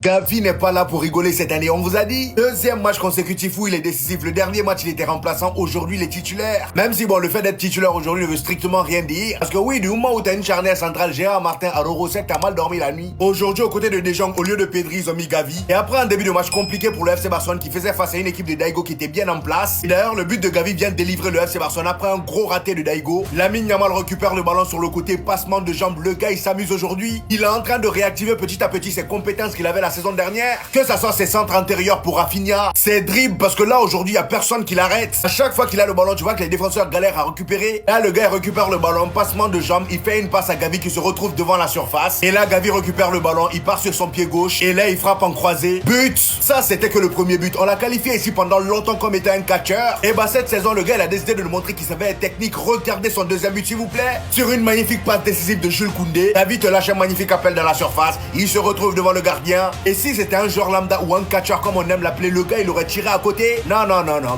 Gavi n'est pas là pour rigoler cette année, on vous a dit. Deuxième match consécutif où il est décisif. Le dernier match, il était remplaçant. Aujourd'hui, il est titulaire. Même si, bon, le fait d'être titulaire aujourd'hui ne veut strictement rien dire. Parce que oui, du moment où t'as une charnière centrale, Gérard Martin à Rorosec, t'as mal dormi la nuit. Aujourd'hui, aux côtés de Dejong, au lieu de Pedri, ils ont mis Gavi. Et après un début de match compliqué pour le FC Barcelone qui faisait face à une équipe de Daigo qui était bien en place. Et d'ailleurs, le but de Gavi vient de délivrer le FC Barcelone après un gros raté de Daigo. Lamine Yamal récupère le ballon sur le côté, passement de jambes. Le gars, il s'amuse aujourd'hui. Il est en train de réactiver petit à petit ses compétences qu'il avait la saison dernière. Que ça soit ses centres antérieurs pour Rafinha, ses dribbles, parce que là aujourd'hui il y a personne qui l'arrête. À chaque fois qu'il a le ballon, tu vois que les défenseurs galèrent à récupérer. Là le gars il récupère le ballon, passement de jambes, il fait une passe à Gavi qui se retrouve devant la surface. Et là Gavi récupère le ballon, il part sur son pied gauche et là il frappe en croisé. But. Ça c'était que le premier but. On l'a qualifié ici pendant longtemps comme étant un catcheur. Et bah cette saison le gars il a décidé de nous montrer qu'il savait être technique. Regardez son deuxième but s'il vous plaît. Sur une magnifique passe décisive de Jules Koundé, Gavi te lâche un magnifique appel dans la surface. Il se retrouve devant le gardien. Et si c'était un joueur lambda ou un catcheur comme on aime l'appeler, le gars il aurait tiré à côté. Non.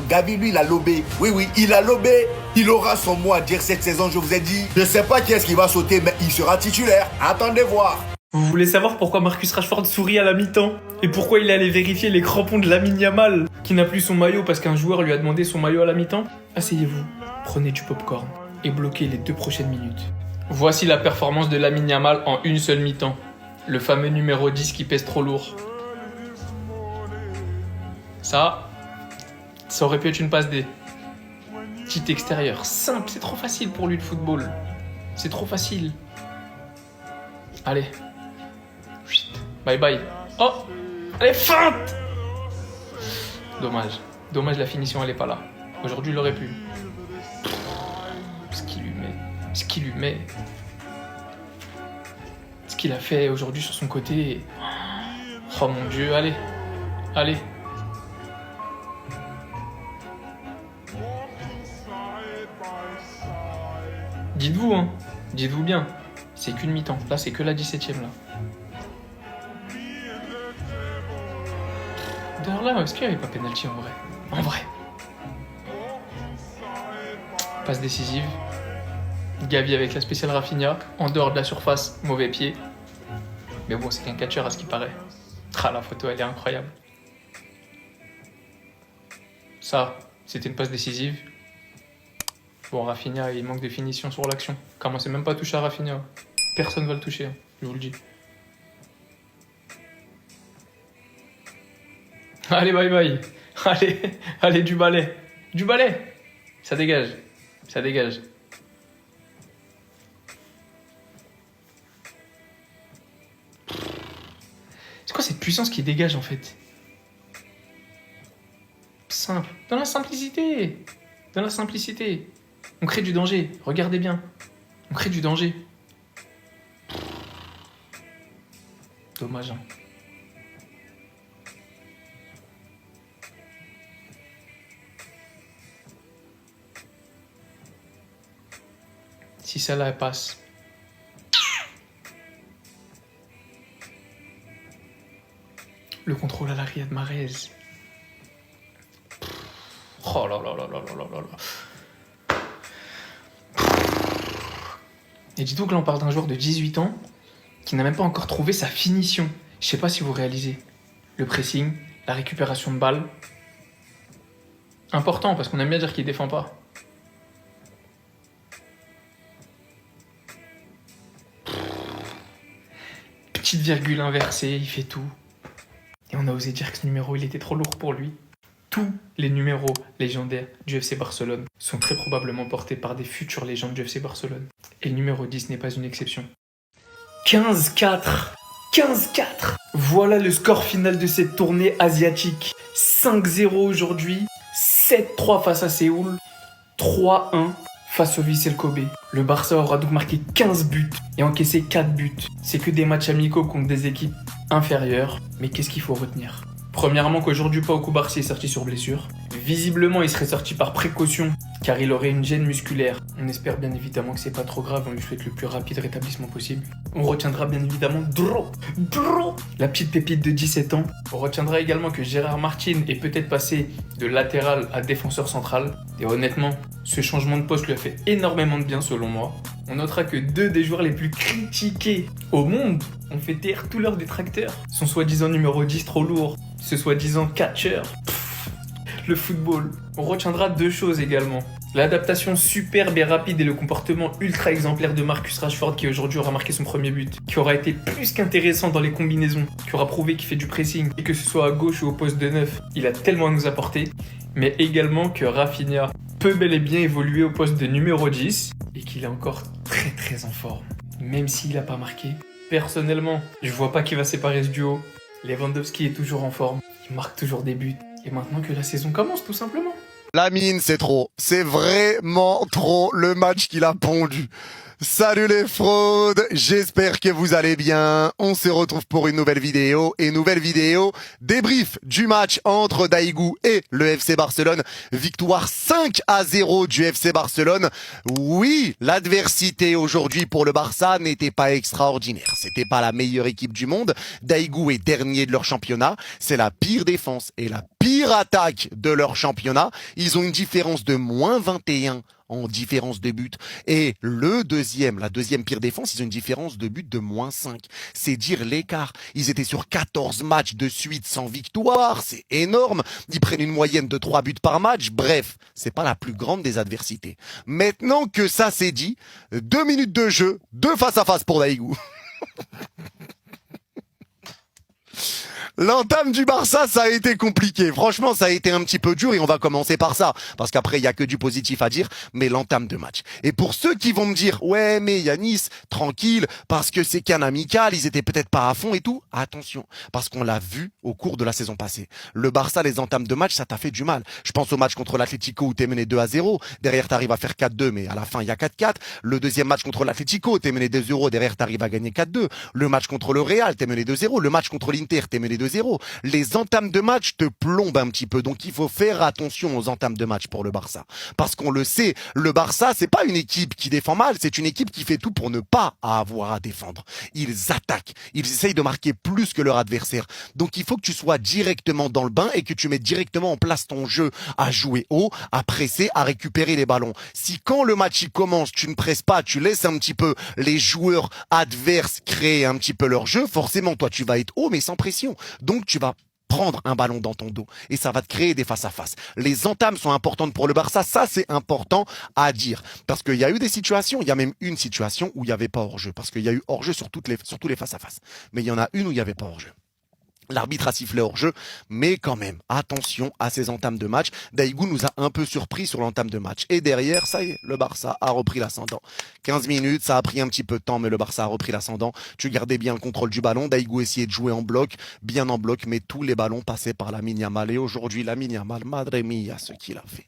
Gavi lui il a lobé. Oui, il a lobé. Il aura son mot à dire cette saison, je vous ai dit. Je sais pas qui est-ce qui va sauter, mais il sera titulaire. Attendez voir. Vous voulez savoir pourquoi Marcus Rashford sourit à la mi-temps? Et pourquoi il est allé vérifier les crampons de Lamine Yamal, qui n'a plus son maillot parce qu'un joueur lui a demandé son maillot à la mi-temps? Asseyez-vous, prenez du popcorn et bloquez les 2 prochaines minutes. Voici la performance de Lamine Yamal en une seule mi-temps. Le fameux numéro 10 qui pèse trop lourd. Ça aurait pu être une passe D. Petit extérieur, simple, c'est trop facile pour lui le football. C'est trop facile. Allez. Bye bye. Oh, allez, feinte. Dommage, la finition elle est pas là. Aujourd'hui il aurait pu. Ce qu'il lui met. Ce qu'il a fait aujourd'hui sur son côté. Oh mon Dieu, allez. Dites-vous bien, c'est qu'une mi-temps. Là, c'est que la 17ème là. D'ailleurs là, est-ce qu'il n'y avait pas pénalty en vrai? Passe décisive. Gavi avec la spéciale Rafinha. En dehors de la surface, mauvais pied. Mais bon, c'est qu'un catcheur à ce qui paraît. Ah, la photo, elle est incroyable. Ça, c'était une passe décisive. Bon, Rafinha, il manque de finition sur l'action. Commencez même pas à toucher à Rafinha. Personne va le toucher, hein, je vous le dis. Allez, bye bye. Allez, du balai. Ça dégage. C'est quoi cette puissance qui dégage en fait? Simple. Dans la simplicité. On crée du danger. Regardez bien. On crée du danger. Dommage, hein. Si celle-là elle passe. Le contrôle à la Riyad Mahrez. Oh là là. Et dis-donc que là on parle d'un joueur de 18 ans qui n'a même pas encore trouvé sa finition. Je sais pas si vous réalisez. Le pressing, la récupération de balles. Important parce qu'on aime bien dire qu'il défend pas. Petite virgule inversée, il fait tout. Et on a osé dire que ce numéro il était trop lourd pour lui. Tous les numéros légendaires du FC Barcelone sont très probablement portés par des futures légendes du FC Barcelone. Et le numéro 10 n'est pas une exception. 15-4. Voilà le score final de cette tournée asiatique. 5-0 aujourd'hui, 7-3 face à Séoul, 3-1 face au Vissel Kobe. Le Barça aura donc marqué 15 buts et encaissé 4 buts. C'est que des matchs amicaux contre des équipes inférieures. Mais qu'est-ce qu'il faut retenir ? Premièrement, qu'aujourd'hui Pau Cubarsí est sorti sur blessure. Visiblement, il serait sorti par précaution, car il aurait une gêne musculaire. On espère bien évidemment que c'est pas trop grave, on lui souhaite le plus rapide rétablissement possible. On retiendra bien évidemment Dro, la petite pépite de 17 ans. On retiendra également que Gérard Martin est peut-être passé de latéral à défenseur central. Et honnêtement, ce changement de poste lui a fait énormément de bien selon moi. On notera que 2 des joueurs les plus critiqués au monde ont fait taire tous leurs détracteurs. Son soi-disant numéro 10 trop lourd, ce soi-disant catcher. Le football. On retiendra 2 choses également. L'adaptation superbe et rapide et le comportement ultra exemplaire de Marcus Rashford qui aujourd'hui aura marqué son premier but, qui aura été plus qu'intéressant dans les combinaisons, qui aura prouvé qu'il fait du pressing et que ce soit à gauche ou au poste de neuf, il a tellement à nous apporter, mais également que Rafinha peut bel et bien évoluer au poste de numéro 10 et qu'il est encore très en forme, même s'il n'a pas marqué. Personnellement, je vois pas qui va séparer ce duo. Lewandowski est toujours en forme, il marque toujours des buts, et maintenant que la saison commence tout simplement. Lamine, c'est trop. C'est vraiment trop le match qu'il a pondu. Salut les fraudes, j'espère que vous allez bien. On se retrouve pour une nouvelle vidéo. Débrief du match entre Daigou et le FC Barcelone. Victoire 5-0 du FC Barcelone. Oui, l'adversité aujourd'hui pour le Barça n'était pas extraordinaire. C'était pas la meilleure équipe du monde. Daigou est dernier de leur championnat. C'est la pire défense et la pire attaque de leur championnat. Ils ont une différence de moins 21 en différence de but. Et la deuxième pire défense, ils ont une différence de but de moins 5. C'est dire l'écart. Ils étaient sur 14 matchs de suite sans victoire. C'est énorme. Ils prennent une moyenne de 3 buts par match. Bref, c'est pas la plus grande des adversités. Maintenant que ça c'est dit, 2 minutes de jeu, 2 face à face pour Daigou. L'entame du Barça, ça a été compliqué. Franchement, ça a été un petit peu dur et on va commencer par ça. Parce qu'après, il y a que du positif à dire, mais l'entame de match. Et pour ceux qui vont me dire, ouais, mais Yanis, tranquille, parce que c'est qu'un amical, ils étaient peut-être pas à fond et tout. Attention, parce qu'on l'a vu au cours de la saison passée. Le Barça, les entames de match, ça t'a fait du mal. Je pense au match contre l'Atlético où t'es mené 2-0. Derrière, t'arrives à faire 4-2, mais à la fin, il y a 4-4. Le deuxième match contre l'Atlético, t'es mené 2-0. Derrière, t'arrives à gagner 4-2. Le match contre le Real, t'es mené 2-0. Le match contre l'Inter, t'es mené 2-0. Les entames de match te plombent un petit peu. Donc, il faut faire attention aux entames de match pour le Barça. Parce qu'on le sait, le Barça, c'est pas une équipe qui défend mal. C'est une équipe qui fait tout pour ne pas avoir à défendre. Ils attaquent. Ils essayent de marquer plus que leur adversaire. Donc, il faut que tu sois directement dans le bain et que tu mettes directement en place ton jeu à jouer haut, à presser, à récupérer les ballons. Si quand le match il commence, tu ne presses pas, tu laisses un petit peu les joueurs adverses créer un petit peu leur jeu, forcément, toi, tu vas être haut, mais sans pression. Donc, tu vas prendre un ballon dans ton dos et ça va te créer des face-à-face. Les entames sont importantes pour le Barça, ça c'est important à dire. Parce qu'il y a eu des situations, il y a même une situation où il n'y avait pas hors-jeu. Parce qu'il y a eu hors-jeu sur tous les face-à-face. Mais il y en a une où il n'y avait pas hors-jeu. L'arbitre a sifflé hors jeu, mais quand même, attention à ces entames de match. Daigou nous a un peu surpris sur l'entame de match. Et derrière, ça y est, le Barça a repris l'ascendant. 15 minutes, ça a pris un petit peu de temps, mais le Barça a repris l'ascendant. Tu gardais bien le contrôle du ballon. Daigou essayait de jouer en bloc, bien en bloc, mais tous les ballons passaient par Lamine Yamal. Et aujourd'hui, Lamine Yamal, madre mia, ce qu'il a fait.